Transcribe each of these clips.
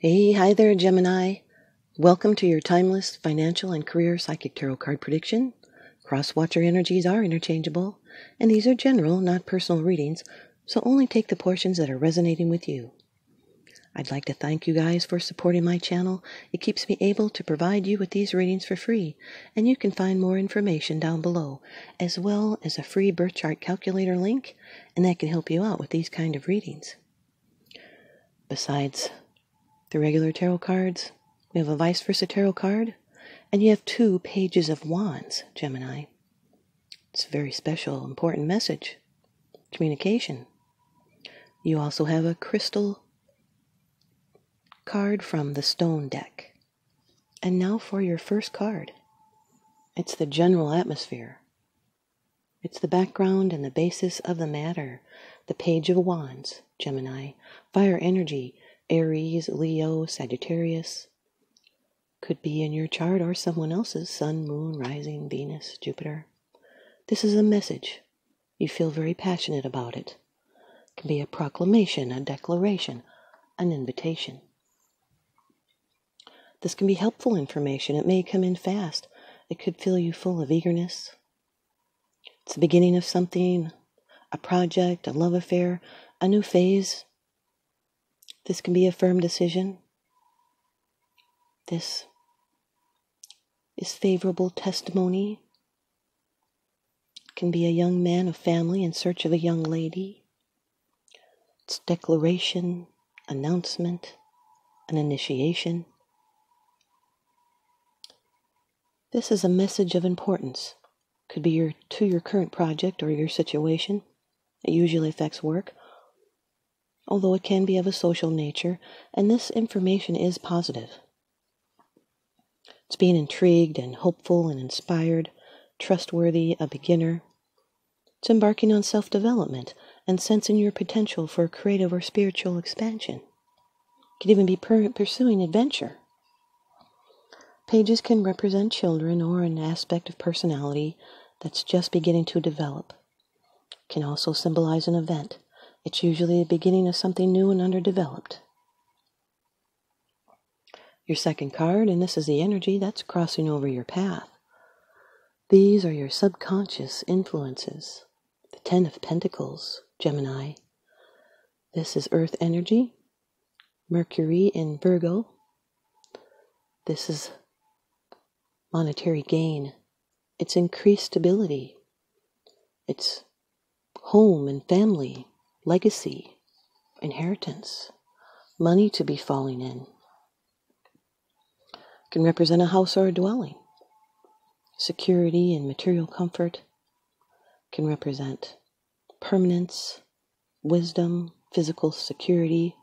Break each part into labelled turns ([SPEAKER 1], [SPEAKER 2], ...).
[SPEAKER 1] Hey, hi there, Gemini. Welcome to your timeless financial and career psychic tarot card prediction. Cross-watcher energies are interchangeable, and these are general, not personal readings, so only take the portions that are resonating with you. I'd like to thank you guys for supporting my channel. It keeps me able to provide you with these readings for free, and you can find more information down below, as well as a free birth chart calculator link, and that can help you out with these kind of readings. Besides the regular tarot cards, we have a ViceVersa Tarot card, and you have 2 pages of wands, Gemini. It's a very special, important message. Communication. You also have a crystal card from the stone deck. And now for your first card. It's the general atmosphere. It's the background and the basis of the matter. The page of wands, Gemini. Fire energy. Aries, Leo, Sagittarius. Could be in your chart or someone else's. Sun, Moon, Rising, Venus, Jupiter. This is a message. You feel very passionate about it. It can be a proclamation, a declaration, an invitation. This can be helpful information. It may come in fast. It could fill you full of eagerness. It's the beginning of something, a project, a love affair, a new phase. This can be a firm decision. This is favorable testimony. It can be a young man of family in search of a young lady. It's declaration, announcement, an initiation. This is a message of importance. Could be to your current project or your situation. It usually affects work, although it can be of a social nature, and this information is positive. It's being intrigued and hopeful and inspired, trustworthy, a beginner. It's embarking on self-development and sensing your potential for creative or spiritual expansion. It could even be pursuing adventure. Pages can represent children or an aspect of personality that's just beginning to develop. It can also symbolize an event. It's usually the beginning of something new and underdeveloped. Your second card, and this is the energy that's crossing over your path. These are your subconscious influences. The 10 of Pentacles, Gemini. This is earth energy. Mercury in Virgo. This is monetary gain. It's increased stability. It's home and family. Legacy, inheritance, money to be falling in. It can represent a house or a dwelling. Security and material comfort. It can represent permanence, wisdom, physical security.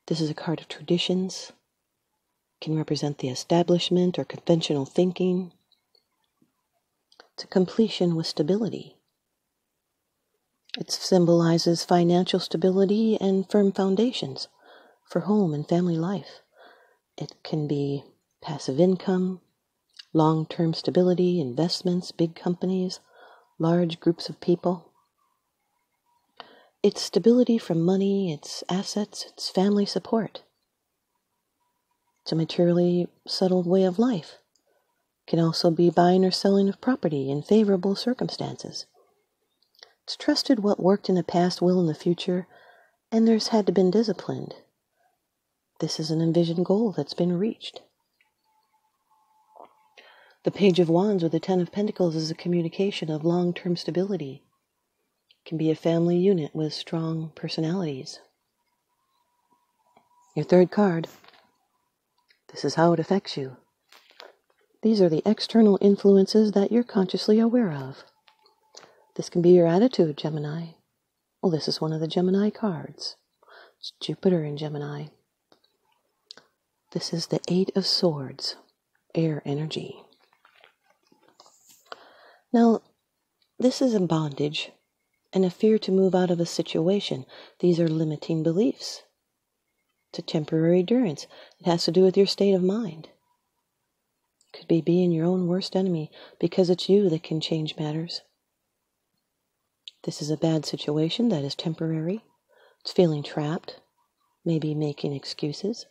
[SPEAKER 1] This is a card of traditions. It can represent the establishment or conventional thinking. It's a completion with stability. It symbolizes financial stability and firm foundations for home and family life. It can be passive income, long-term stability, investments, big companies, large groups of people. It's stability from money, it's assets, it's family support. It's a materially settled way of life. It can also be buying or selling of property in favorable circumstances. It's trusted what worked in the past will in the future, and there's had to been disciplined. This is an envisioned goal that's been reached. The Page of Wands with the 10 of Pentacles is a communication of long-term stability. It can be a family unit with strong personalities. Your third card. This is how it affects you. These are the external influences that you're consciously aware of. This can be your attitude, Gemini. Well, this is one of the Gemini cards. It's Jupiter in Gemini. This is the 8 of Swords, air energy. Now, this is a bondage and a fear to move out of a situation. These are limiting beliefs. It's a temporary durance. It has to do with your state of mind. It could be being your own worst enemy because it's you that can change matters. This is a bad situation that is temporary. It's feeling trapped. maybe making excuses.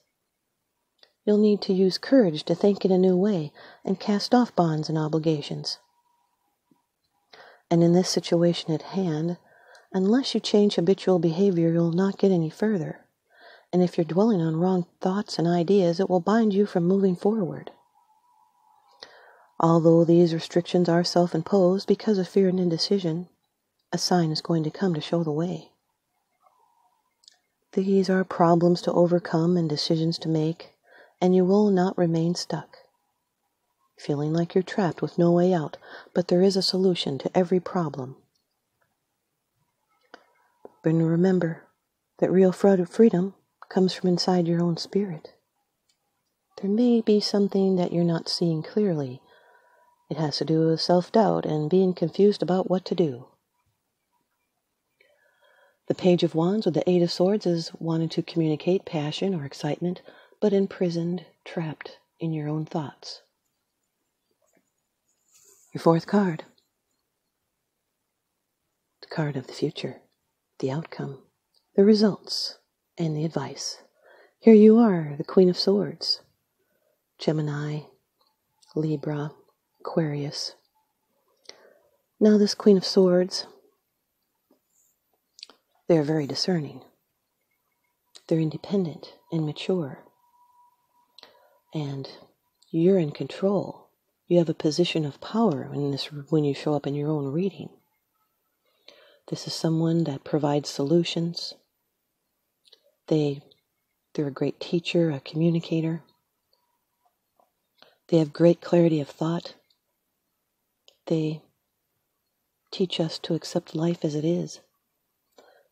[SPEAKER 1] You'll need to use courage to think in a new way and cast off bonds and obligations. And in this situation at hand, unless you change habitual behavior, you'll not get any further. And if you're dwelling on wrong thoughts and ideas, it will bind you from moving forward. Although these restrictions are self-imposed because of fear and indecision, a sign is going to come to show the way. These are problems to overcome and decisions to make, and you will not remain stuck, feeling like you're trapped with no way out, but there is a solution to every problem. But remember that real freedom comes from inside your own spirit. There may be something that you're not seeing clearly. It has to do with self-doubt and being confused about what to do. The Page of Wands with the Eight of Swords is wanting to communicate passion or excitement, but imprisoned, trapped in your own thoughts. Your fourth card. The card of the future, the outcome, the results, and the advice. Here you are, the Queen of Swords. Gemini, Libra, Aquarius. Now this Queen of Swords, they're very discerning. They're independent and mature. And you're in control. You have a position of power when you show up in your own reading. This is someone that provides solutions. They're a great teacher, a communicator. They have great clarity of thought. They teach us to accept life as it is.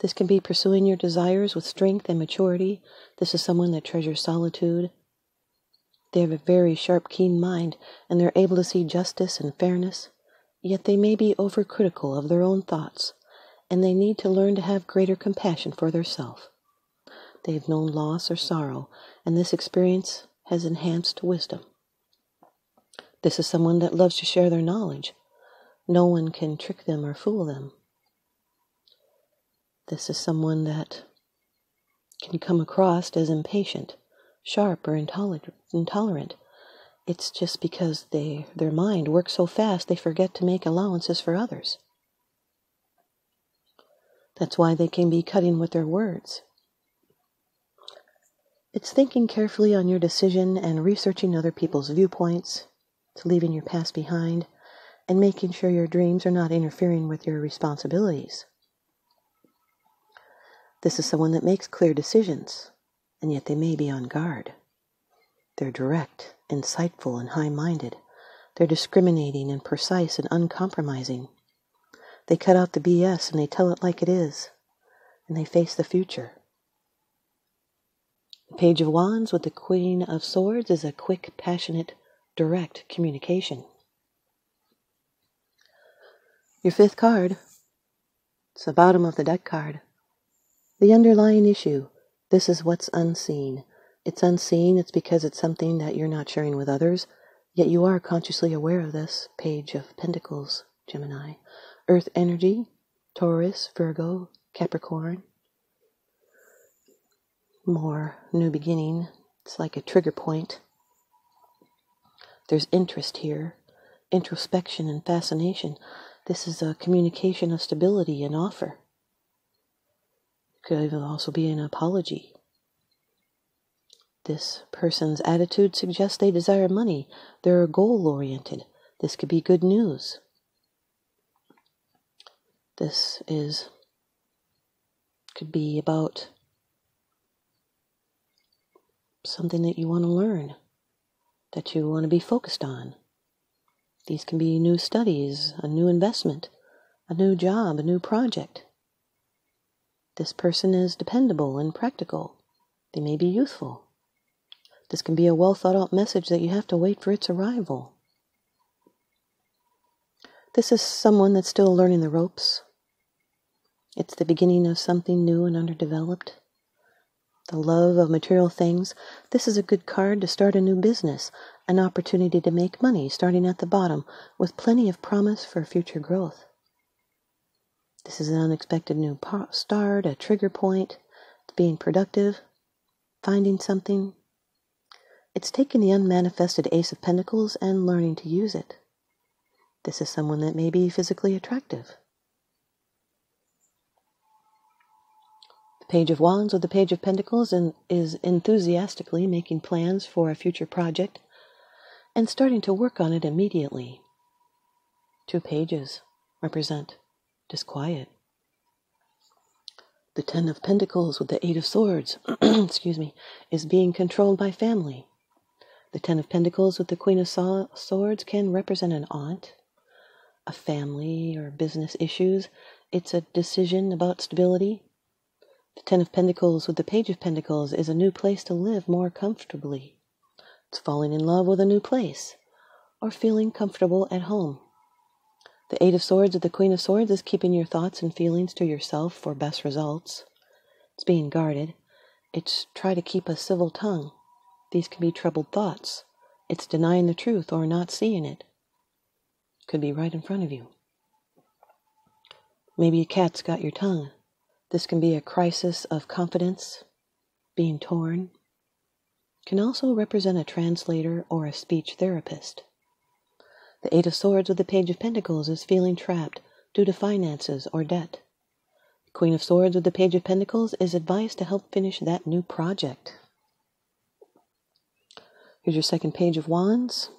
[SPEAKER 1] This can be pursuing your desires with strength and maturity. This is someone that treasures solitude. They have a very sharp, keen mind, and they're able to see justice and fairness, yet they may be overcritical of their own thoughts, and they need to learn to have greater compassion for theirself. They've known loss or sorrow, and this experience has enhanced wisdom. This is someone that loves to share their knowledge. No one can trick them or fool them. This is someone that can come across as impatient, sharp, or intolerant. It's just because their mind works so fast they forget to make allowances for others. That's why they can be cutting with their words. It's thinking carefully on your decision and researching other people's viewpoints. It's leaving your past behind and making sure your dreams are not interfering with your responsibilities. This is someone that makes clear decisions, and yet they may be on guard. They're direct, insightful, and high-minded. They're discriminating and precise and uncompromising. They cut out the BS and they tell it like it is, and they face the future. The Page of Wands with the Queen of Swords is a quick, passionate, direct communication. Your fifth card, it's the bottom of the deck card. The underlying issue. This is what's unseen. It's unseen, it's because it's something that you're not sharing with others, yet you are consciously aware of this. Page of Pentacles, Gemini. Earth energy, Taurus, Virgo, Capricorn. More new beginning. It's like a trigger point. There's interest here, introspection and fascination. This is a communication of stability and offer. Could also be an apology. This person's attitude suggests they desire money. They're goal-oriented. This could be good news. This could be about something that you want to learn, that you want to be focused on. These can be new studies, a new investment, a new job, a new project. This person is dependable and practical. They may be youthful. This can be a well-thought-out message that you have to wait for its arrival. This is someone that's still learning the ropes. It's the beginning of something new and underdeveloped. The love of material things. This is a good card to start a new business, an opportunity to make money starting at the bottom with plenty of promise for future growth. This is an unexpected new start, a trigger point, being productive. finding something. It's taking the unmanifested Ace of Pentacles and learning to use it. This is someone that may be physically attractive. The Page of Wands with the Page of Pentacles is enthusiastically making plans for a future project and starting to work on it immediately. 2 pages represent disquiet. The 10 of Pentacles with the 8 of Swords, excuse me, is being controlled by family. The 10 of Pentacles with the Queen of Swords can represent an aunt, a family or business issues. It's a decision about stability. The 10 of Pentacles with the Page of Pentacles is a new place to live more comfortably. It's falling in love with a new place or feeling comfortable at home. The 8 of Swords with the Queen of Swords is keeping your thoughts and feelings to yourself for best results. It's being guarded. It's try to keep a civil tongue. These can be troubled thoughts. It's denying the truth or not seeing it. Could be right in front of you. Maybe a cat's got your tongue. This can be a crisis of confidence, being torn. Can also represent a translator or a speech therapist. The 8 of Swords with the Page of Pentacles is feeling trapped due to finances or debt. The Queen of Swords with the Page of Pentacles is advice to help finish that new project. Here's your second Page of Wands.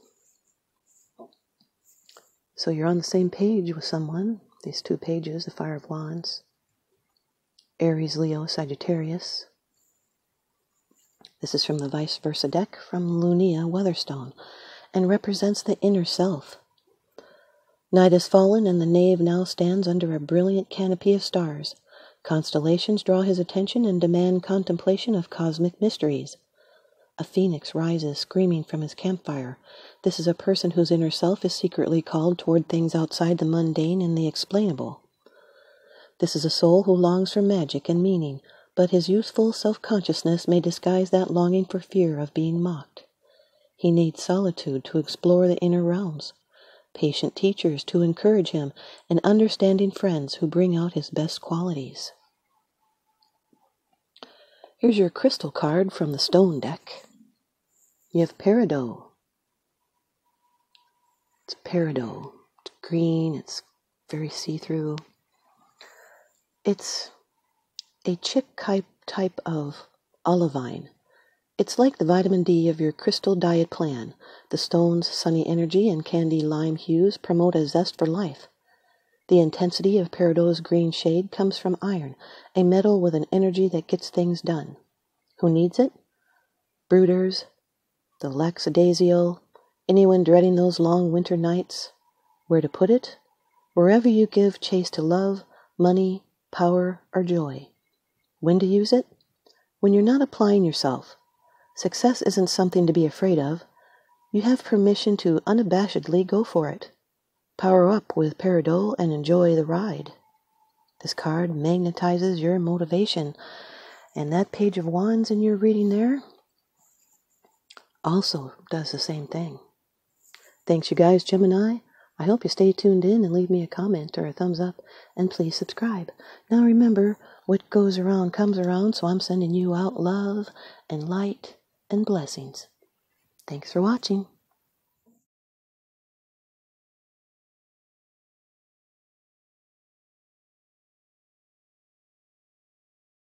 [SPEAKER 1] So you're on the same page with someone. These 2 pages, the Fire of Wands. Aries, Leo, Sagittarius. This is from the ViceVersa deck from Lunaea Weatherstone and represents the inner self. Night has fallen and the knave now stands under a brilliant canopy of stars. Constellations draw his attention and demand contemplation of cosmic mysteries. A phoenix rises screaming from his campfire. This is a person whose inner self is secretly called toward things outside the mundane and the explainable. This is a soul who longs for magic and meaning, but his youthful self-consciousness may disguise that longing for fear of being mocked. He needs solitude to explore the inner realms, patient teachers to encourage him, and understanding friends who bring out his best qualities. Here's your crystal card from the stone deck. You have Peridot. It's Peridot. It's green. It's very see-through. It's a chick type of olivine. It's like the vitamin D of your crystal diet plan. The stone's sunny energy and candy lime hues promote a zest for life. The intensity of Peridot's green shade comes from iron, a metal with an energy that gets things done. Who needs it? Brooders, the lackadaisical, anyone dreading those long winter nights. Where to put it? Wherever you give chase to love, money, power, or joy. When to use it? When you're not applying yourself. Success isn't something to be afraid of. You have permission to unabashedly go for it. Power up with Peridot and enjoy the ride. This card magnetizes your motivation, and that Page of Wands in your reading there also does the same thing. Thanks, you guys, Gemini. I hope you stay tuned in and leave me a comment or a thumbs up, and please subscribe. Now remember, what goes around comes around, so I'm sending you out love and light and blessings. Thanks for watching.